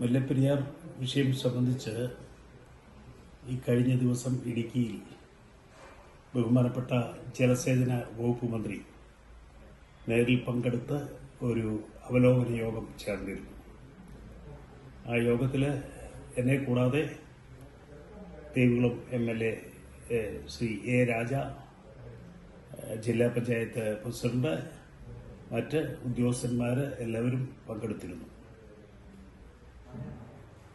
മുല്ലപ്പെരിയാർ വിഷയം സംബന്ധിച്ച് ഈ കഴിഞ്ഞ ദിവസം ഇടുക്കിയിൽ ബഹുമാനപ്പെട്ട ജലസേചന വകുപ്പ് മന്ത്രി നേരിൽ പങ്കെടുത്ത് ഒരു അവലോകന യോഗം ചേർന്നിരുന്നു. ആ യോഗത്തിൽ എന്നെ കൂടാതെ ദേവികുളം MLA ശ്രീ A. രാജ, ജില്ലാ പഞ്ചായത്ത് പ്രസിഡന്റ്, മറ്റ് ഉദ്യോഗസ്ഥന്മാർ എല്ലാവരും പങ്കെടുത്തിരുന്നു.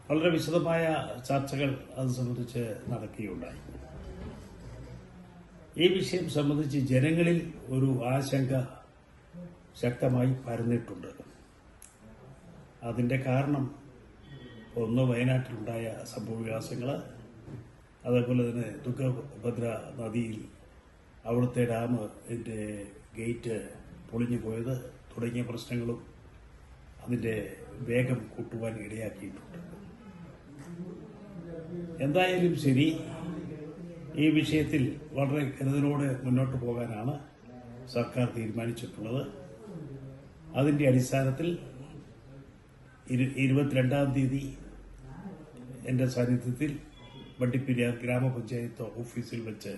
വളരെ വിശദമായ ചർച്ചകൾ അത് സംബന്ധിച്ച് നടക്കുകയുണ്ടായി. ഈ വിഷയം സംബന്ധിച്ച് ജനങ്ങളിൽ ഒരു ആശങ്ക ശക്തമായി പരന്നിട്ടുണ്ട്. അതിന്റെ കാരണം ഒന്ന്, വയനാട്ടിലുണ്ടായ സംഭവവികാസങ്ങൾ, അതേപോലെ തന്നെ തുംഗഭദ്ര നദിയിൽ അവിടുത്തെ ഡാമിന്റെ ഗേറ്റ് പൊളിഞ്ഞു പോയത് തുടങ്ങിയ പ്രശ്നങ്ങളും അതിന്റെ വേഗം കൂട്ടുവാൻ ഇടയാക്കിയിട്ടുണ്ട്. എന്തായാലും ശരി, ഈ വിഷയത്തിൽ വളരെ കരുതലോടെ മുന്നോട്ട് പോകാനാണ് സർക്കാർ തീരുമാനിച്ചിട്ടുള്ളത്. അതിന്റെ അടിസ്ഥാനത്തിൽ 22-ാം തീയതി എന്റെ സാന്നിധ്യത്തിൽ വണ്ടിപ്പെരിയാർ ഗ്രാമപഞ്ചായത്ത് ഓഫീസിൽ വെച്ച്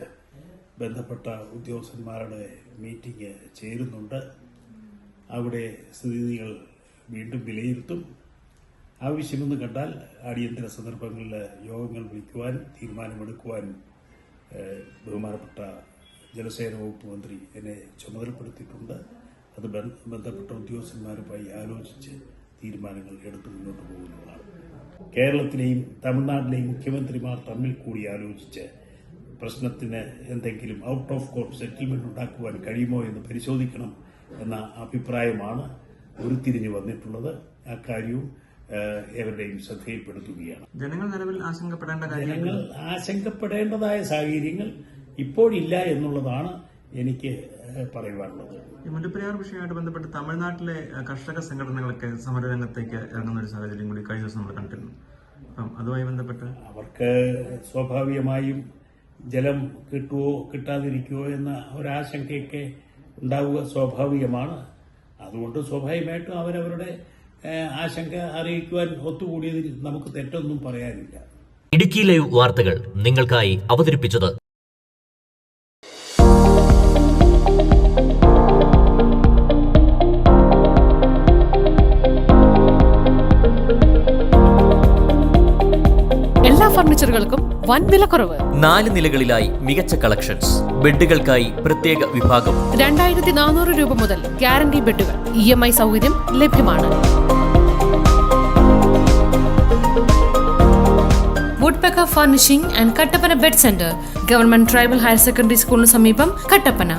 ബന്ധപ്പെട്ട ഉദ്യോഗസ്ഥന്മാരുടെ മീറ്റിംഗ് ചേരുന്നുണ്ട്. അവിടെ സ്ഥിതിഗതികൾ വീണ്ടും വിലയിരുത്തും. ആവശ്യമെന്ന് കണ്ടാൽ അടിയന്തര സന്ദർഭങ്ങളിൽ യോഗങ്ങൾ വിളിക്കുവാനും തീരുമാനമെടുക്കുവാനും ബഹുമാനപ്പെട്ട ജലസേന വകുപ്പ് മന്ത്രി എന്നെ ചുമതലപ്പെടുത്തിയിട്ടുണ്ട്. അത് ബന്ധപ്പെട്ട ഉദ്യോഗസ്ഥന്മാരുമായി ആലോചിച്ച് തീരുമാനങ്ങൾ എടുത്തു മുന്നോട്ട് പോകുന്നതാണ്. കേരളത്തിലെയും തമിഴ്നാട്ടിലെയും മുഖ്യമന്ത്രിമാർ തമ്മിൽ കൂടി ആലോചിച്ച് പ്രശ്നത്തിന് എന്തെങ്കിലും ഔട്ട് ഓഫ് കോർട്ട് സെറ്റിൽമെന്റ് ഉണ്ടാക്കുവാൻ കഴിയുമോ എന്ന് പരിശോധിക്കണം എന്ന അഭിപ്രായമാണ് ഉരുത്തിരിഞ്ഞു വന്നിട്ടുള്ളത്. അക്കാര്യവും എവരുടെയും ശ്രദ്ധയിൽപ്പെടുത്തുകയാണ്. ജനങ്ങൾ ആശങ്കപ്പെടേണ്ടതായ സാഹചര്യങ്ങൾ ഇപ്പോഴില്ല എന്നുള്ളതാണ് എനിക്ക് പറയുവാനുള്ളത്. ഈ മുല്ലപ്പെരിയാർ വിഷയമായിട്ട് ബന്ധപ്പെട്ട് തമിഴ്നാട്ടിലെ കർഷക സംഘടനകളൊക്കെ സമരരംഗത്തേക്ക് ഇറങ്ങുന്ന ഒരു സാഹചര്യം കൂടി കഴിഞ്ഞ ദിവസം നമ്മൾ കണ്ടിരുന്നു. അപ്പം അതുമായി ബന്ധപ്പെട്ട് അവർക്ക് സ്വാഭാവികമായും ജലം കിട്ടുവോ കിട്ടാതിരിക്കുവോ എന്ന ഒരാശങ്കയൊക്കെ ഉണ്ടാവുക സ്വാഭാവികമാണ്. അതുകൊണ്ട് സ്വാഭാവികമായിട്ടും അവരവരുടെ ആശങ്ക അറിയിക്കുവാൻ ഒത്തുകൂടിയതിൽ നമുക്ക് തെറ്റൊന്നും പറയാനില്ല. ഇടുക്കി ലൈവ് വാർത്തകൾ നിങ്ങൾക്കായി അവതരിപ്പിച്ചത് എല്ലാ ഫർണിച്ചറുകൾക്കും വൻ വിലക്കുറവ്. 4 നിലകളിലായി മികച്ച കളക്ഷൻസ്. ബെഡുകൾക്കായി പ്രത്യേക വിഭാഗം. 2400 രൂപ മുതൽ ഗ്യാരണ്ടി ബെഡുകൾ. EMI സൗകര്യം ലഭ്യമാണ്. Woodpecker furnishing and Kattappana bed centre, government tribal higher secondary സ്കൂളിന് സമീപം, കട്ടപ്പന.